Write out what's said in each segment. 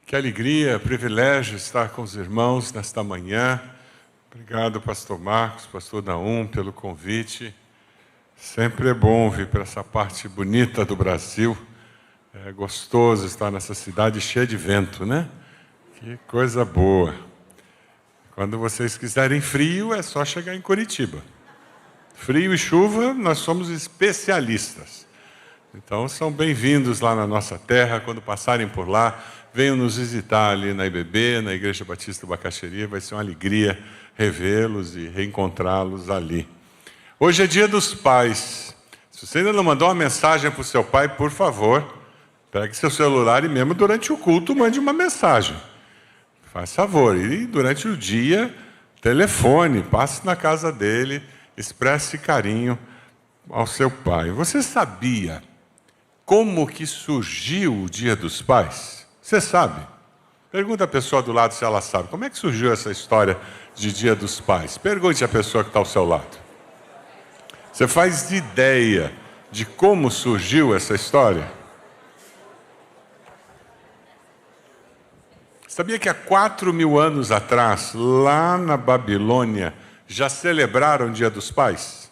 Que alegria, privilégio estar com os irmãos nesta manhã. Obrigado, pastor Marcos, pastor Naum, pelo convite. Sempre é bom vir para essa parte bonita do Brasil. É gostoso estar nessa cidade cheia de vento, né? Que coisa boa. Quando vocês quiserem frio, é só chegar em Curitiba. Frio e chuva, nós somos especialistas. Então, são bem-vindos lá na nossa terra. Quando passarem por lá, venham nos visitar ali na IBB, na Igreja Batista Bacaxeria. Vai ser uma alegria revê-los e reencontrá-los ali. Hoje é Dia dos Pais. Se você ainda não mandou uma mensagem para o seu pai, por favor, pegue seu celular e mesmo durante o culto mande uma mensagem. Faz favor. E durante o dia, telefone, passe na casa dele, expresse carinho ao seu pai. Você sabia como que surgiu o Dia dos Pais? Você sabe? Pergunta a pessoa do lado se ela sabe. Como é que surgiu essa história de Dia dos Pais? Pergunte à pessoa que está ao seu lado. Você faz ideia de como surgiu essa história? Sabia que há 4.000 anos atrás, lá na Babilônia, já celebraram o Dia dos Pais?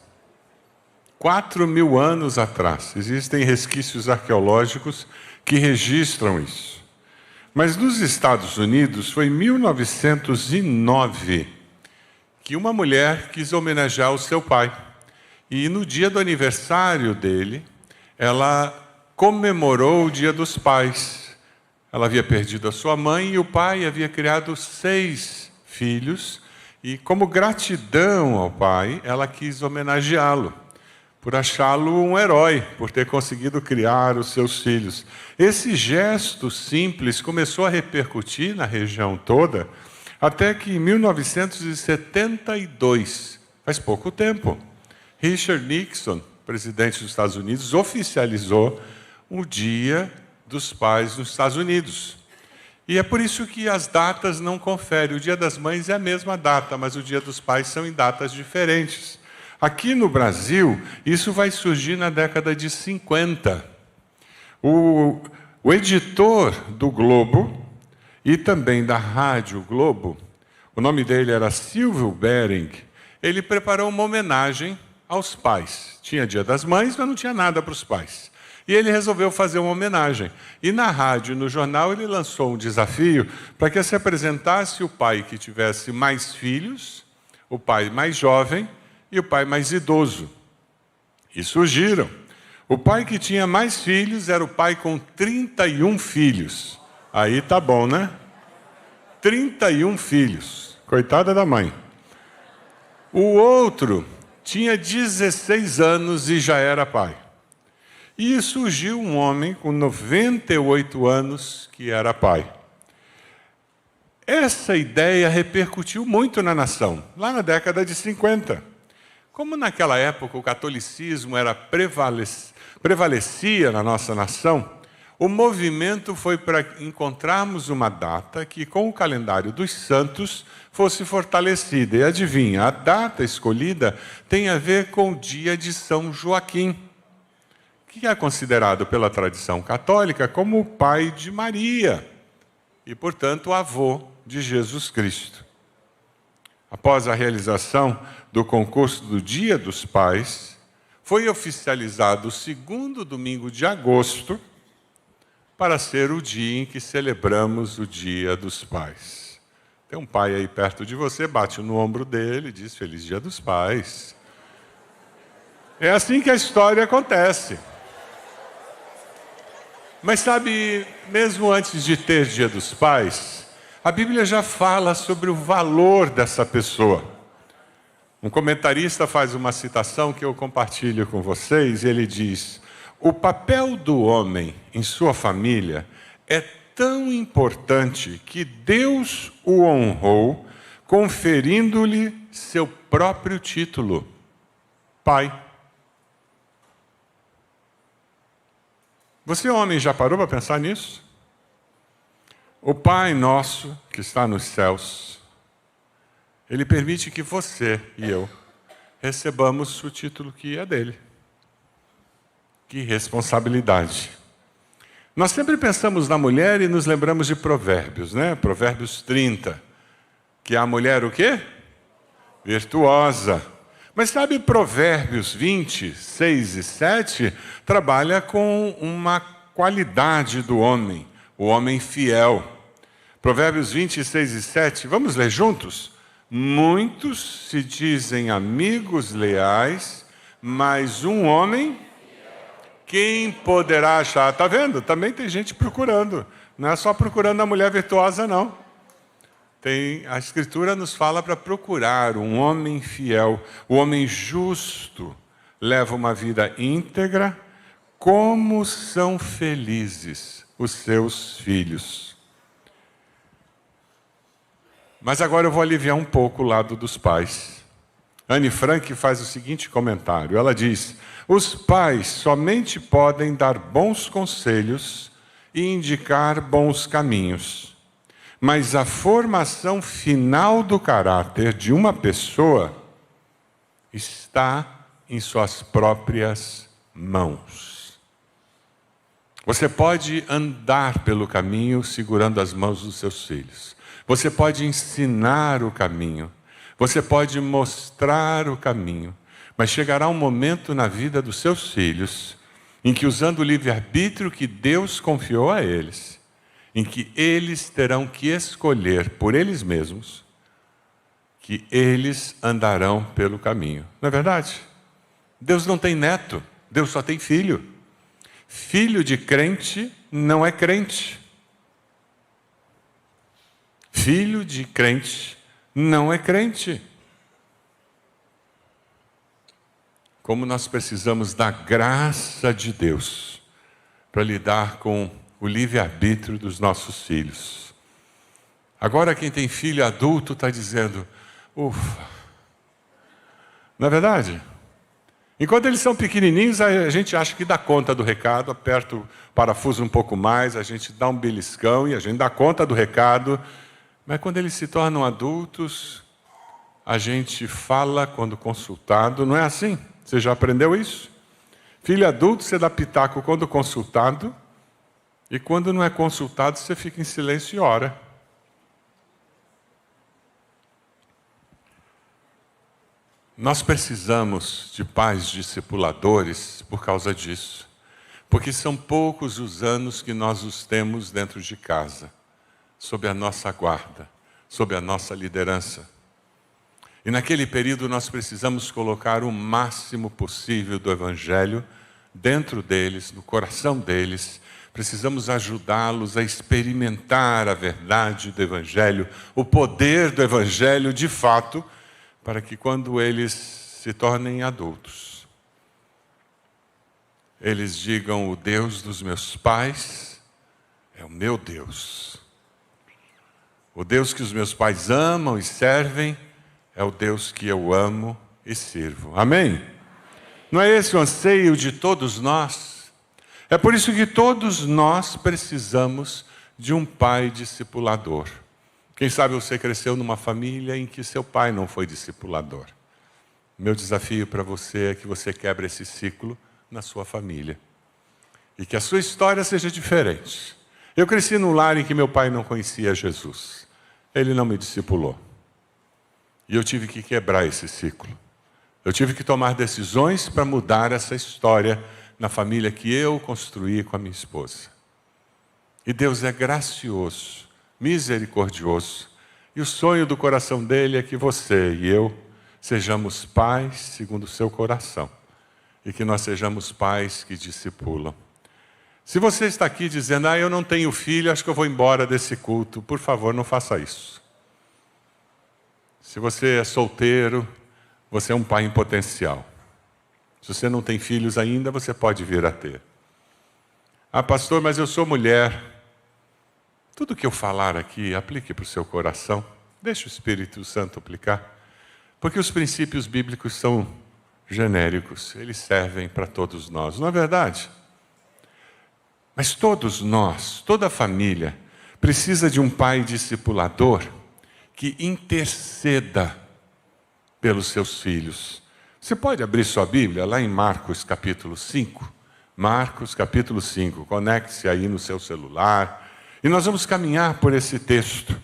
4.000 anos atrás. Existem resquícios arqueológicos que registram isso. Mas nos Estados Unidos, foi em 1909 que uma mulher quis homenagear o seu pai. E no dia do aniversário dele, ela comemorou o Dia dos Pais. Ela havia perdido a sua mãe e o pai havia criado 6 filhos. E como gratidão ao pai, ela quis homenageá-lo, por achá-lo um herói, por ter conseguido criar os seus filhos. Esse gesto simples começou a repercutir na região toda, até que em 1972, faz pouco tempo, Richard Nixon, presidente dos Estados Unidos, oficializou o Dia dos Pais nos Estados Unidos. E é por isso que as datas não conferem. O Dia das Mães é a mesma data, mas o Dia dos Pais são em datas diferentes. Aqui no Brasil, isso vai surgir na década de 50. O editor do Globo e também da Rádio Globo, o nome dele era Silvio Bering, ele preparou uma homenagem aos pais. Tinha Dia das Mães, mas não tinha nada para os pais. E ele resolveu fazer uma homenagem. E na rádio e no jornal ele lançou um desafio para que se apresentasse o pai que tivesse mais filhos, o pai mais jovem e o pai mais idoso. E surgiram. O pai que tinha mais filhos era o pai com 31 filhos. Aí tá bom, né? 31 filhos. Coitada da mãe. O outro tinha 16 anos e já era pai. E surgiu um homem com 98 anos que era pai. Essa ideia repercutiu muito na nação, lá na década de 50. Como naquela época o catolicismo prevalecia na nossa nação, o movimento foi para encontrarmos uma data que, com o calendário dos santos, fosse fortalecida. E adivinha, a data escolhida tem a ver com o dia de São Joaquim, que é considerado pela tradição católica como o pai de Maria e, portanto, o avô de Jesus Cristo. Após a realização do concurso do Dia dos Pais, foi oficializado o 2º domingo de agosto para ser o dia em que celebramos o Dia dos Pais. Tem um pai aí perto de você, bate no ombro dele e diz: Feliz Dia dos Pais. É assim que a história acontece. Mas sabe, mesmo antes de ter Dia dos Pais, a Bíblia já fala sobre o valor dessa pessoa. Um comentarista faz uma citação que eu compartilho com vocês, e ele diz: o papel do homem em sua família é tão importante que Deus o honrou, conferindo-lhe seu próprio título, pai. Você, homem, já parou para pensar nisso? O Pai nosso, que está nos céus, Ele permite que você e eu recebamos o título que é dele. Que responsabilidade. Nós sempre pensamos na mulher e nos lembramos de Provérbios, né? Provérbios 30, que é a mulher o quê? Virtuosa. Mas sabe, Provérbios 20, 6 e 7 trabalha com uma qualidade do homem, o homem fiel. Provérbios 26 e 7, vamos ler juntos? Muitos se dizem amigos leais, mas um homem, quem poderá achar? Está vendo? Também tem gente procurando. Não é só procurando a mulher virtuosa, não. A Escritura nos fala para procurar um homem fiel. O homem justo leva uma vida íntegra. Como são felizes os seus filhos. Mas agora eu vou aliviar um pouco o lado dos pais. Anne Frank faz o seguinte comentário. Ela diz: os pais somente podem dar bons conselhos e indicar bons caminhos. Mas a formação final do caráter de uma pessoa está em suas próprias mãos. Você pode andar pelo caminho segurando as mãos dos seus filhos. Você pode ensinar o caminho. Você pode mostrar o caminho. Mas chegará um momento na vida dos seus filhos em que, usando o livre-arbítrio que Deus confiou a eles, em que eles terão que escolher por eles mesmos, que eles andarão pelo caminho. Não é verdade? Deus não tem neto, Deus só tem filho. Filho de crente não é crente. Filho de crente não é crente. Como nós precisamos da graça de Deus para lidar com o livre-arbítrio dos nossos filhos. Agora quem tem filho adulto está dizendo, ufa. Não é verdade? Enquanto eles são pequenininhos, a gente acha que dá conta do recado, aperta o parafuso um pouco mais, a gente dá um beliscão e a gente dá conta do recado. Mas quando eles se tornam adultos, a gente fala quando consultado, não é assim? Você já aprendeu isso? Filho adulto, você dá pitaco quando consultado, e quando não é consultado, você fica em silêncio e ora. Nós precisamos de pais discipuladores por causa disso, porque são poucos os anos que nós os temos dentro de casa, sob a nossa guarda, sob a nossa liderança. E naquele período nós precisamos colocar o máximo possível do Evangelho dentro deles, no coração deles. Precisamos ajudá-los a experimentar a verdade do Evangelho, o poder do Evangelho de fato, para que quando eles se tornem adultos, eles digam: o Deus dos meus pais é o meu Deus. O Deus que os meus pais amam e servem é o Deus que eu amo e sirvo. Amém? Não é esse o anseio de todos nós? É por isso que todos nós precisamos de um pai discipulador. Quem sabe você cresceu numa família em que seu pai não foi discipulador. Meu desafio para você é que você quebre esse ciclo na sua família. E que a sua história seja diferente. Eu cresci num lar em que meu pai não conhecia Jesus. Ele não me discipulou. E eu tive que quebrar esse ciclo. Eu tive que tomar decisões para mudar essa história na família que eu construí com a minha esposa. E Deus é gracioso, misericordioso. E o sonho do coração dele é que você e eu sejamos pais segundo o seu coração. E que nós sejamos pais que discipulam. Se você está aqui dizendo: eu não tenho filho, acho que eu vou embora desse culto, por favor, não faça isso. Se você é solteiro, você é um pai em potencial. Se você não tem filhos ainda, você pode vir a ter. Pastor, mas eu sou mulher. Tudo que eu falar aqui, aplique para o seu coração. Deixe o Espírito Santo aplicar. Porque os princípios bíblicos são genéricos. Eles servem para todos nós, não é verdade? Mas todos nós, toda a família, precisa de um pai discipulador que interceda pelos seus filhos. Você pode abrir sua Bíblia lá em Marcos capítulo 5. Marcos capítulo 5. Conecte-se aí no seu celular. E nós vamos caminhar por esse texto.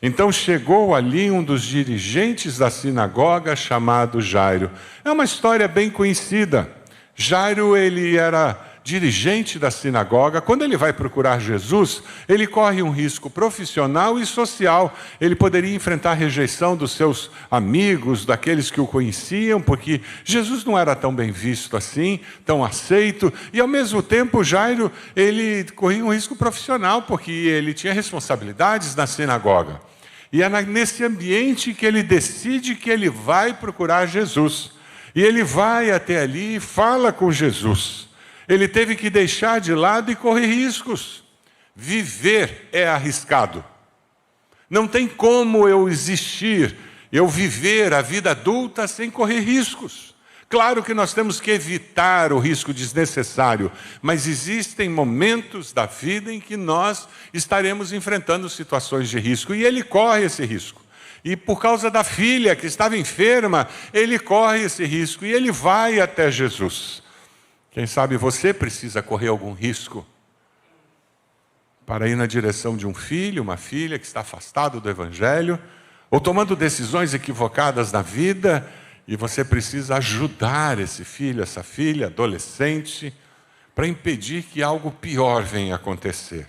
Então chegou ali um dos dirigentes da sinagoga chamado Jairo. É uma história bem conhecida. Jairo, ele era dirigente da sinagoga. Quando ele vai procurar Jesus, ele corre um risco profissional e social. Ele poderia enfrentar a rejeição dos seus amigos, daqueles que o conheciam, porque Jesus não era tão bem visto assim, tão aceito. E ao mesmo tempo, Jairo, ele corria um risco profissional, porque ele tinha responsabilidades na sinagoga. E é nesse ambiente que ele decide que ele vai procurar Jesus. E ele vai até ali e fala com Jesus. Ele teve que deixar de lado e correr riscos. Viver é arriscado. Não tem como eu existir, eu viver a vida adulta sem correr riscos. Claro que nós temos que evitar o risco desnecessário, mas existem momentos da vida em que nós estaremos enfrentando situações de risco, e ele corre esse risco. E por causa da filha que estava enferma, ele corre esse risco e ele vai até Jesus. Quem sabe você precisa correr algum risco para ir na direção de um filho, uma filha que está afastado do Evangelho, ou tomando decisões equivocadas na vida, e você precisa ajudar esse filho, essa filha, adolescente, para impedir que algo pior venha a acontecer.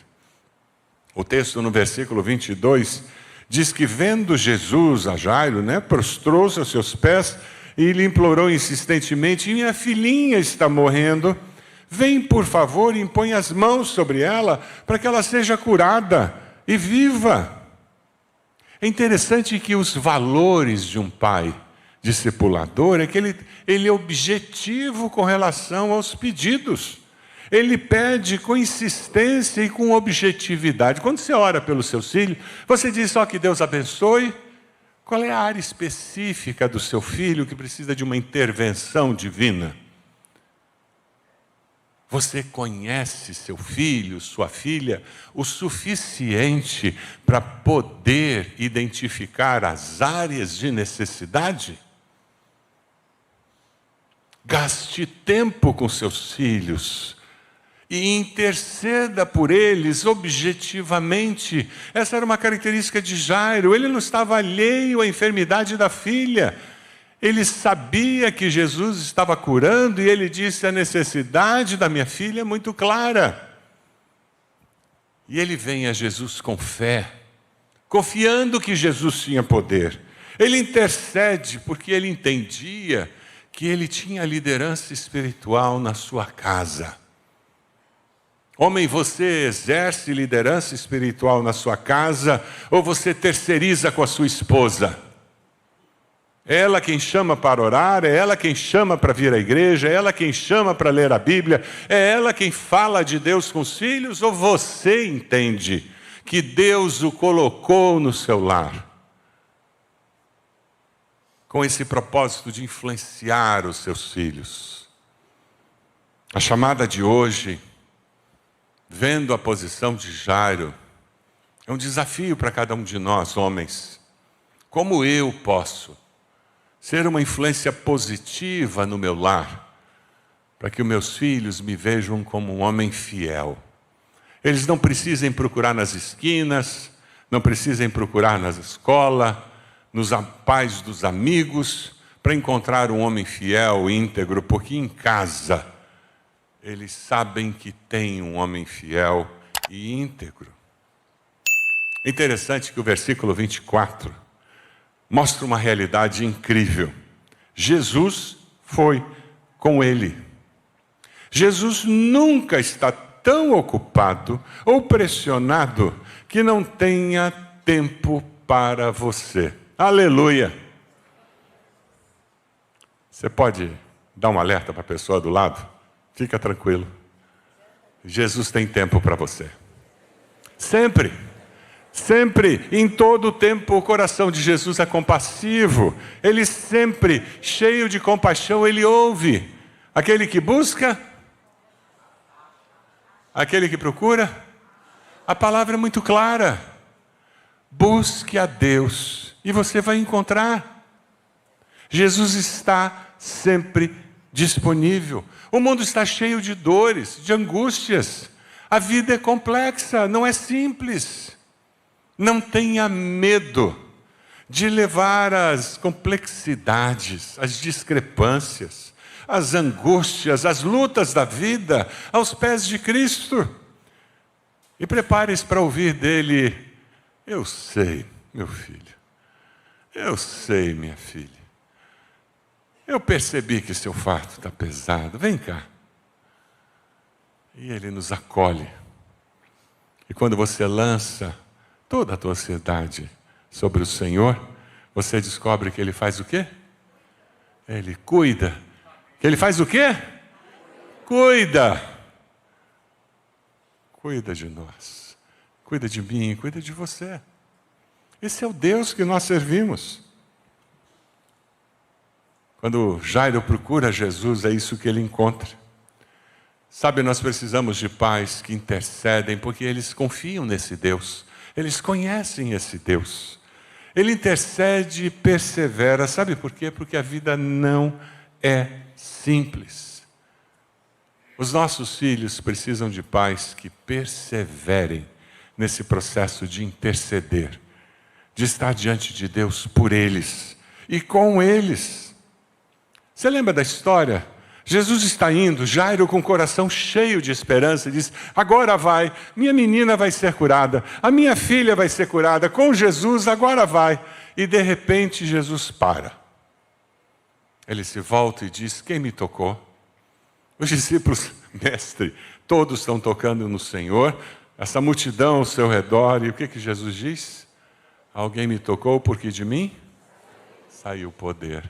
O texto no versículo 22 diz que vendo Jesus a Jairo, prostrou-se aos seus pés e lhe implorou insistentemente: minha filhinha está morrendo, vem por favor e impõe as mãos sobre ela para que ela seja curada e viva. É interessante que os valores de um pai discipulador é que ele é objetivo com relação aos pedidos. Ele pede com insistência e com objetividade. Quando você ora pelos seus filhos, você diz só que Deus abençoe. Qual é a área específica do seu filho que precisa de uma intervenção divina? Você conhece seu filho, sua filha, o suficiente para poder identificar as áreas de necessidade? Gaste tempo com seus filhos e interceda por eles objetivamente. Essa era uma característica de Jairo. Ele não estava alheio à enfermidade da filha. Ele sabia que Jesus estava curando e ele disse: a necessidade da minha filha é muito clara. E ele vem a Jesus com fé, confiando que Jesus tinha poder. Ele intercede porque ele entendia que ele tinha liderança espiritual na sua casa. Homem, você exerce liderança espiritual na sua casa ou você terceiriza com a sua esposa? É ela quem chama para orar, é ela quem chama para vir à igreja, é ela quem chama para ler a Bíblia, é ela quem fala de Deus com os filhos, ou você entende que Deus o colocou no seu lar com esse propósito de influenciar os seus filhos? A chamada de hoje, vendo a posição de Jairo, é um desafio para cada um de nós, homens. Como eu posso ser uma influência positiva no meu lar, para que os meus filhos me vejam como um homem fiel? Eles não precisem procurar nas esquinas, não precisem procurar nas escolas, nos pais dos amigos, para encontrar um homem fiel, íntegro, porque em casa eles sabem que tem um homem fiel e íntegro. É interessante que o versículo 24 mostra uma realidade incrível. Jesus foi com ele. Jesus nunca está tão ocupado ou pressionado que não tenha tempo para você. Aleluia! Você pode dar um alerta para a pessoa do lado? Fica tranquilo. Jesus tem tempo para você. Sempre. Sempre, em todo o tempo, o coração de Jesus é compassivo. Ele sempre, cheio de compaixão, ele ouve. Aquele que busca, aquele que procura. A palavra é muito clara. Busque a Deus e você vai encontrar. Jesus está sempre disponível. O mundo está cheio de dores, de angústias. A vida é complexa, não é simples. Não tenha medo de levar as complexidades, as discrepâncias, as angústias, as lutas da vida aos pés de Cristo. E prepare-se para ouvir dele: eu sei, meu filho. Eu sei, minha filha. Eu percebi que seu fardo está pesado. Vem cá. E ele nos acolhe. E quando você lança toda a tua ansiedade sobre o Senhor, você descobre que Ele faz o quê? Ele cuida. Que Ele faz o quê? Cuida. Cuida de nós. Cuida de mim, cuida de você. Esse é o Deus que nós servimos. Quando Jairo procura Jesus, é isso que ele encontra. Sabe, nós precisamos de pais que intercedem, porque eles confiam nesse Deus. Eles conhecem esse Deus. Ele intercede e persevera. Sabe por quê? Porque a vida não é simples. Os nossos filhos precisam de pais que perseverem nesse processo de interceder, de estar diante de Deus por eles e com eles. Você lembra da história? Jesus está indo, Jairo com o coração cheio de esperança, diz: agora vai, minha menina vai ser curada, a minha filha vai ser curada, com Jesus agora vai. E de repente Jesus para. Ele se volta e diz: quem me tocou? Os discípulos: mestre, todos estão tocando no Senhor, essa multidão ao seu redor. E o que Jesus diz? Alguém me tocou porque de mim saiu o poder.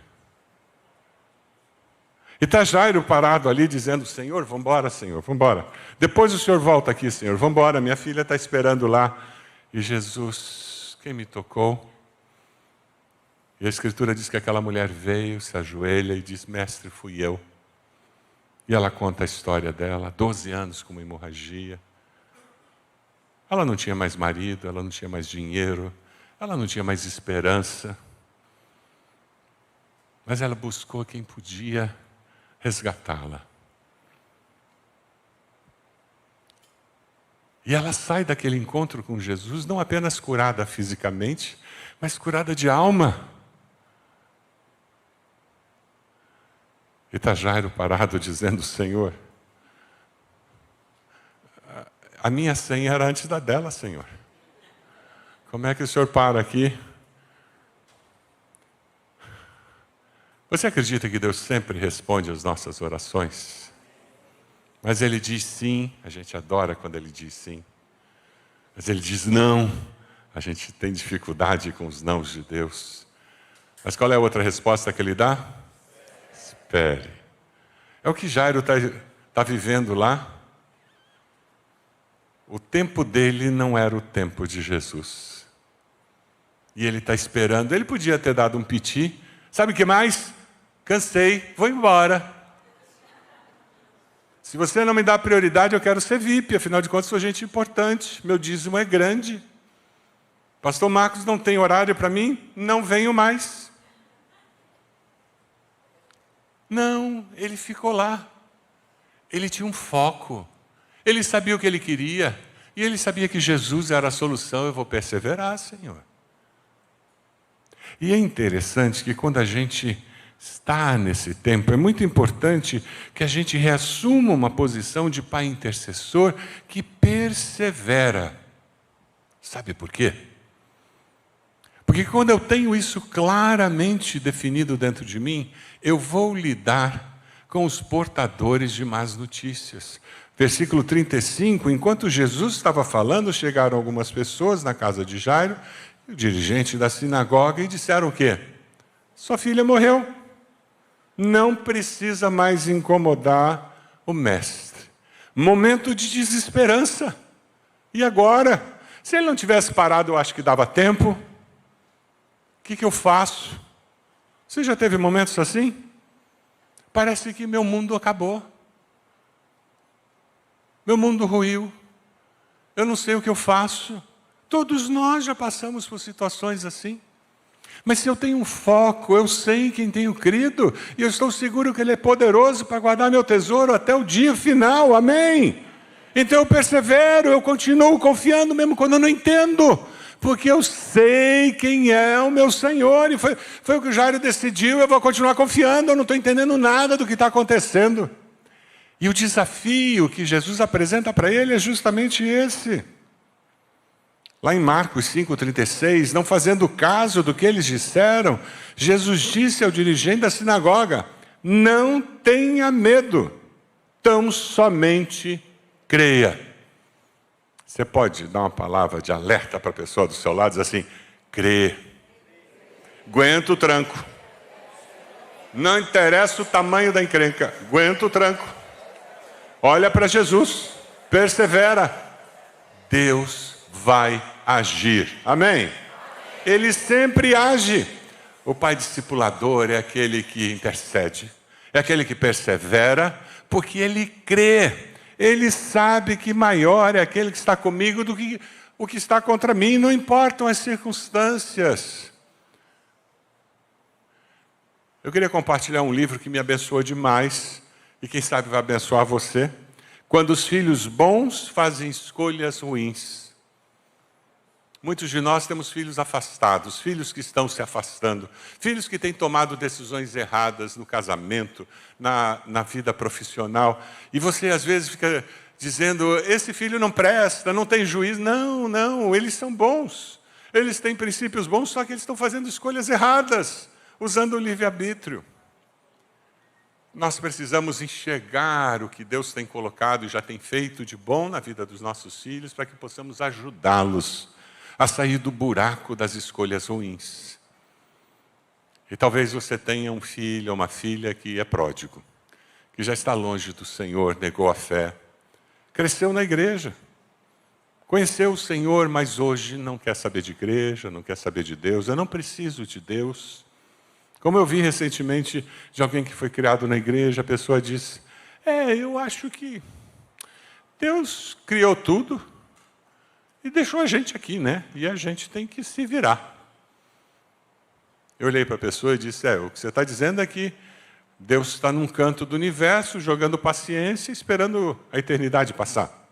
E está Jairo parado ali dizendo: Senhor, vamos embora, Senhor, vamos embora. Depois o Senhor volta aqui, Senhor, vamos embora, minha filha está esperando lá. E Jesus: quem me tocou? E a Escritura diz que aquela mulher veio, se ajoelha e diz: mestre, fui eu. E ela conta a história dela, 12 anos com uma hemorragia. Ela não tinha mais marido, ela não tinha mais dinheiro, ela não tinha mais esperança. Mas ela buscou quem podia resgatá-la. E ela sai daquele encontro com Jesus não apenas curada fisicamente, mas curada de alma. E está Jairo parado dizendo: Senhor, a minha senha era antes da dela, Senhor. Como é que o Senhor para aqui? Você acredita que Deus sempre responde às nossas orações? Mas Ele diz sim, a gente adora quando Ele diz sim. Mas Ele diz não, a gente tem dificuldade com os nãos de Deus. Mas qual é a outra resposta que Ele dá? Espere. É o que Jairo está vivendo lá. O tempo dele não era o tempo de Jesus. E ele está esperando. Ele podia ter dado um piti. Sabe o que mais? Cansei, vou embora. Se você não me dá prioridade, eu quero ser VIP. Afinal de contas, sou gente importante. Meu dízimo é grande. Pastor Marcos não tem horário para mim? Não venho mais. Não, ele ficou lá. Ele tinha um foco. Ele sabia o que ele queria. E ele sabia que Jesus era a solução. Eu vou perseverar, Senhor. E é interessante que quando a gente está nesse tempo, é muito importante que a gente reassuma uma posição de pai intercessor que persevera. Sabe por quê? Porque quando eu tenho isso claramente definido dentro de mim, eu vou lidar com os portadores de más notícias. Versículo 35, enquanto Jesus estava falando, chegaram algumas pessoas na casa de Jairo, o dirigente da sinagoga, e disseram o quê? Sua filha morreu. Não precisa mais incomodar o mestre. Momento de desesperança. E agora? Se ele não tivesse parado, eu acho que dava tempo. O que eu faço? Você já teve momentos assim? Parece que meu mundo acabou. Meu mundo ruiu. Eu não sei o que eu faço. Todos nós já passamos por situações assim. Mas se eu tenho um foco, eu sei em quem tenho crido, e eu estou seguro que Ele é poderoso para guardar meu tesouro até o dia final, amém? Então eu persevero, eu continuo confiando mesmo quando eu não entendo, porque eu sei quem é o meu Senhor, e foi o que o Jairo decidiu, eu vou continuar confiando, eu não estou entendendo nada do que está acontecendo. E o desafio que Jesus apresenta para ele é justamente esse. Lá em Marcos 5,36, não fazendo caso do que eles disseram, Jesus disse ao dirigente da sinagoga: não tenha medo, tão somente creia. Você pode dar uma palavra de alerta para a pessoa do seu lado, dizer assim: crê. Aguenta o tranco. Não interessa o tamanho da encrenca, aguenta o tranco. Olha para Jesus, persevera. Deus vai agir. Amém? Ele sempre age. O pai discipulador é aquele que intercede, é aquele que persevera, porque ele crê. Ele sabe que maior é aquele que está comigo do que o que está contra mim, não importam as circunstâncias. Eu queria compartilhar um livro que me abençoou demais, e quem sabe vai abençoar você. Quando os filhos bons fazem escolhas ruins. Muitos de nós temos filhos afastados, filhos que estão se afastando, filhos que têm tomado decisões erradas no casamento, na vida profissional. E você às vezes fica dizendo: esse filho não presta, não tem juízo. Não, eles são bons. Eles têm princípios bons, só que eles estão fazendo escolhas erradas, usando o livre-arbítrio. Nós precisamos enxergar o que Deus tem colocado e já tem feito de bom na vida dos nossos filhos, para que possamos ajudá-los a sair do buraco das escolhas ruins. E talvez você tenha um filho ou uma filha que é pródigo, que já está longe do Senhor, negou a fé, cresceu na igreja, conheceu o Senhor, mas hoje não quer saber de igreja, não quer saber de Deus. Eu não preciso de Deus. Como eu vi recentemente de alguém que foi criado na igreja, a pessoa disse: eu acho que Deus criou tudo e deixou a gente aqui, né? E a gente tem que se virar. Eu olhei para a pessoa e disse: o que você está dizendo é que Deus está num canto do universo, jogando paciência, esperando a eternidade passar,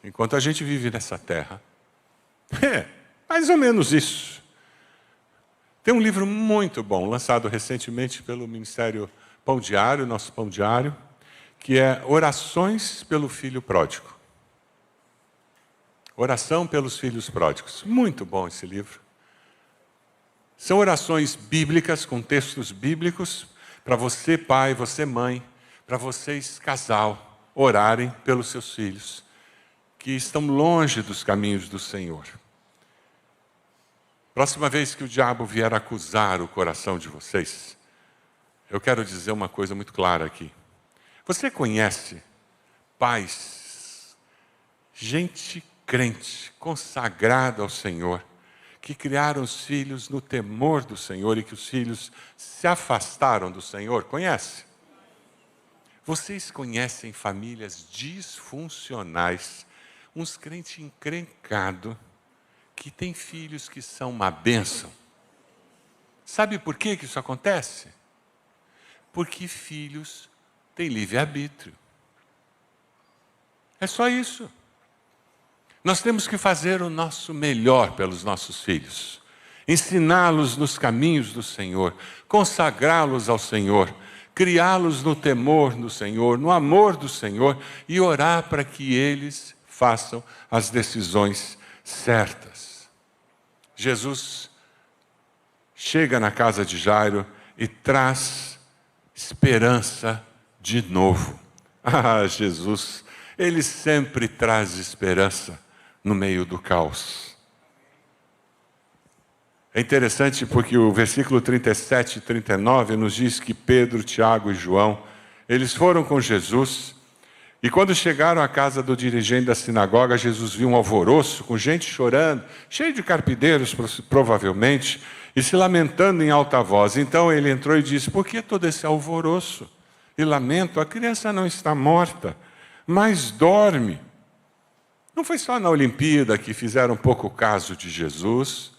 enquanto a gente vive nessa terra. Mais ou menos isso. Tem um livro muito bom, lançado recentemente pelo Ministério Pão Diário, nosso Pão Diário, que é Orações pelo Filho Pródigo. Oração pelos Filhos Pródigos. Muito bom esse livro. São orações bíblicas, com textos bíblicos, para você pai, você mãe, para vocês casal, orarem pelos seus filhos, que estão longe dos caminhos do Senhor. Próxima vez que o diabo vier acusar o coração de vocês, eu quero dizer uma coisa muito clara aqui. Você conhece pais, gente crente, consagrada ao Senhor, que criaram os filhos no temor do Senhor e que os filhos se afastaram do Senhor? Conhece? Vocês conhecem famílias disfuncionais, uns crentes encrencados, que têm filhos que são uma bênção? Sabe por que isso acontece? Porque filhos têm livre-arbítrio. É só isso. Nós temos que fazer o nosso melhor pelos nossos filhos, ensiná-los nos caminhos do Senhor, consagrá-los ao Senhor, criá-los no temor do Senhor, no amor do Senhor, e orar para que eles façam as decisões certas. Jesus chega na casa de Jairo e traz esperança de novo. Jesus, Ele sempre traz esperança no meio do caos. É interessante porque o versículo 37 e 39 nos diz que Pedro, Tiago e João, eles foram com Jesus, e quando chegaram à casa do dirigente da sinagoga, Jesus viu um alvoroço, com gente chorando, cheio de carpideiros provavelmente, e se lamentando em alta voz. Então ele entrou e disse: por que todo esse alvoroço e lamento? A criança não está morta, mas dorme. Não foi só na Olimpíada que fizeram pouco caso de Jesus.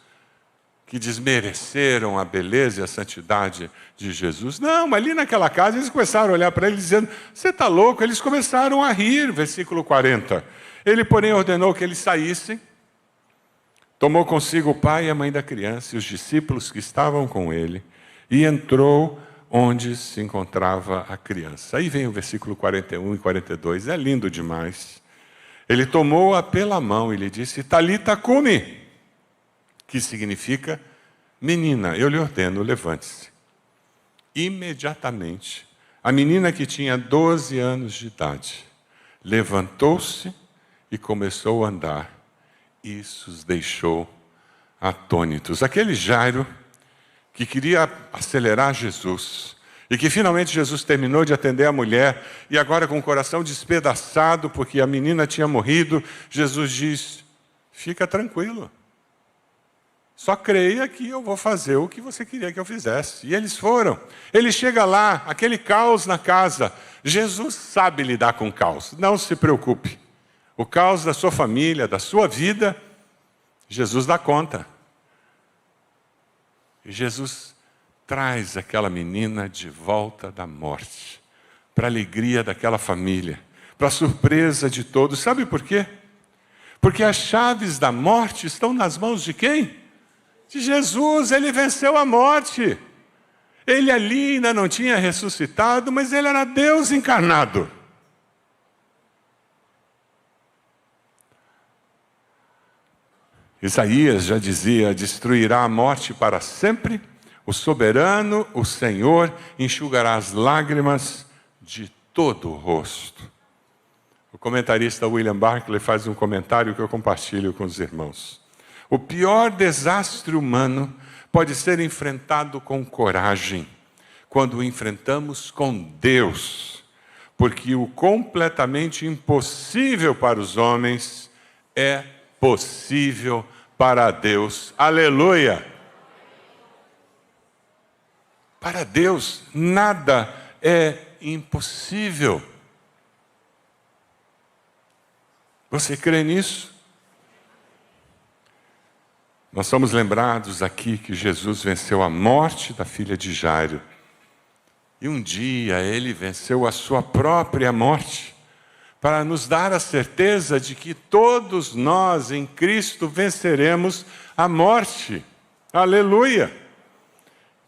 que desmereceram a beleza e a santidade de Jesus. Não, mas ali naquela casa eles começaram a olhar para ele dizendo, você está louco? Eles começaram a rir, versículo 40. Ele, porém, ordenou que eles saíssem, tomou consigo o pai e a mãe da criança e os discípulos que estavam com ele e entrou onde se encontrava a criança. Aí vem o versículo 41 e 42, é lindo demais. Ele tomou-a pela mão e lhe disse, Talita cumi, que significa, menina, eu lhe ordeno, levante-se. Imediatamente, a menina que tinha 12 anos de idade, levantou-se e começou a andar. Isso os deixou atônitos. Aquele Jairo, que queria acelerar Jesus, e que finalmente Jesus terminou de atender a mulher, e agora com o coração despedaçado, porque a menina tinha morrido, Jesus diz, fica tranquilo. Só creia que eu vou fazer o que você queria que eu fizesse. E eles foram. Ele chega lá, aquele caos na casa. Jesus sabe lidar com caos, não se preocupe. O caos da sua família, da sua vida, Jesus dá conta. E Jesus traz aquela menina de volta da morte, para a alegria daquela família, para a surpresa de todos. Sabe por quê? Porque as chaves da morte estão nas mãos de quem? De Jesus. Ele venceu a morte. Ele ali ainda não tinha ressuscitado, mas ele era Deus encarnado. Isaías já dizia, destruirá a morte para sempre, o soberano, o Senhor, enxugará as lágrimas de todo o rosto. O comentarista William Barclay faz um comentário que eu compartilho com os irmãos. O pior desastre humano pode ser enfrentado com coragem, quando o enfrentamos com Deus, porque o completamente impossível para os homens é possível para Deus. Aleluia! Para Deus, nada é impossível. Você crê nisso? Nós somos lembrados aqui que Jesus venceu a morte da filha de Jairo. E um dia ele venceu a sua própria morte, para nos dar a certeza de que todos nós em Cristo venceremos a morte. Aleluia!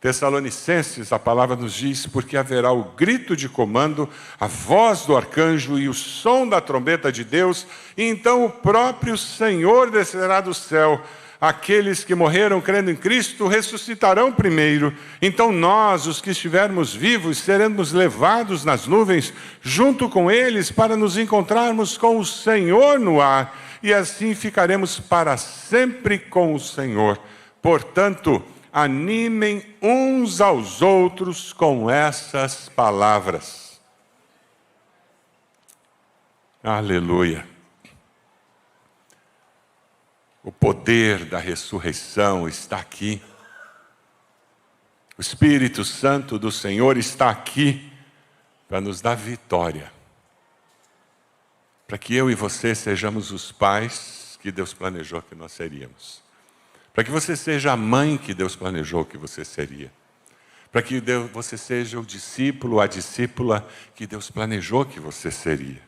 Tessalonicenses, a palavra nos diz, porque haverá o grito de comando, a voz do arcanjo e o som da trombeta de Deus, e então o próprio Senhor descerá do céu. Aqueles que morreram crendo em Cristo ressuscitarão primeiro. Então nós, os que estivermos vivos, seremos levados nas nuvens junto com eles para nos encontrarmos com o Senhor no ar. E assim ficaremos para sempre com o Senhor. Portanto, animem uns aos outros com essas palavras. Aleluia. O poder da ressurreição está aqui. O Espírito Santo do Senhor está aqui para nos dar vitória. Para que eu e você sejamos os pais que Deus planejou que nós seríamos. Para que você seja a mãe que Deus planejou que você seria. Para que você seja o discípulo, a discípula que Deus planejou que você seria.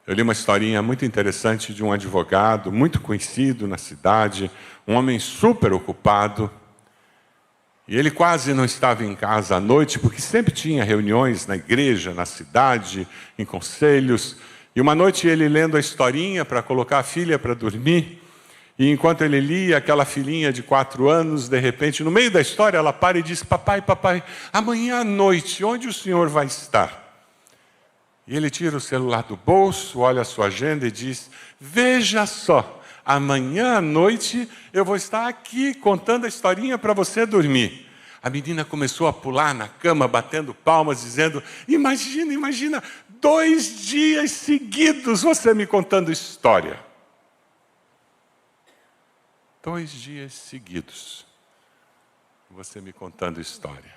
Eu li uma historinha muito interessante de um advogado muito conhecido na cidade, um homem super ocupado. E ele quase não estava em casa à noite, porque sempre tinha reuniões na igreja, na cidade, em conselhos. E uma noite ele lendo a historinha para colocar a filha para dormir. E enquanto ele lia, aquela filhinha de 4 anos, de repente, no meio da história, ela para e diz, papai, amanhã à noite, onde o senhor vai estar? E ele tira o celular do bolso, olha a sua agenda e diz, veja só, amanhã à noite eu vou estar aqui contando a historinha para você dormir. A menina começou a pular na cama, batendo palmas, dizendo, imagina, 2 dias seguidos você me contando história. 2 dias seguidos você me contando história.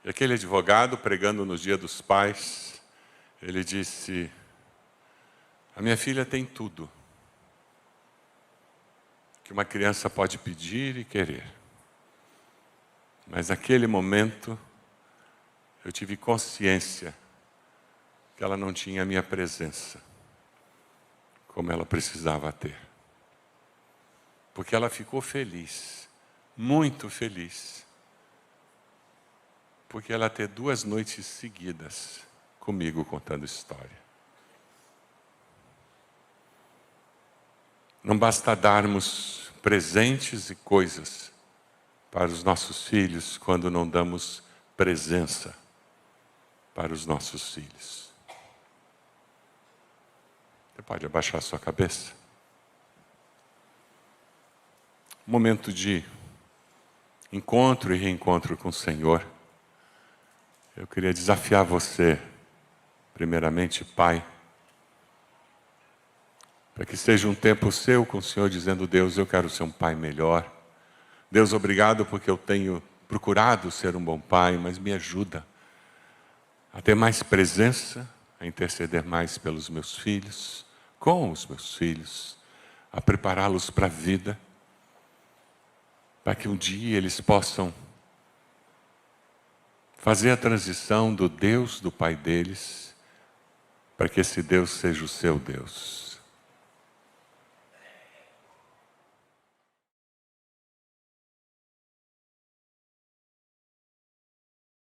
E aquele advogado, pregando no Dia dos Pais, ele disse, a minha filha tem tudo. que uma criança pode pedir e querer. Mas naquele momento, eu tive consciência que ela não tinha a minha presença, como ela precisava ter. Porque ela ficou feliz, muito feliz, porque ela ter 2 noites seguidas comigo contando história. Não basta darmos presentes e coisas para os nossos filhos quando não damos presença para os nossos filhos. Você pode abaixar sua cabeça? Um momento de encontro e reencontro com o Senhor. Eu queria desafiar você, primeiramente, pai, para que seja um tempo seu com o Senhor, dizendo: Deus, eu quero ser um pai melhor. Deus, obrigado porque eu tenho procurado ser um bom pai, mas me ajuda a ter mais presença, a interceder mais pelos meus filhos, com os meus filhos, a prepará-los para a vida, para que um dia eles possam fazer a transição do Deus do pai deles, para que esse Deus seja o seu Deus.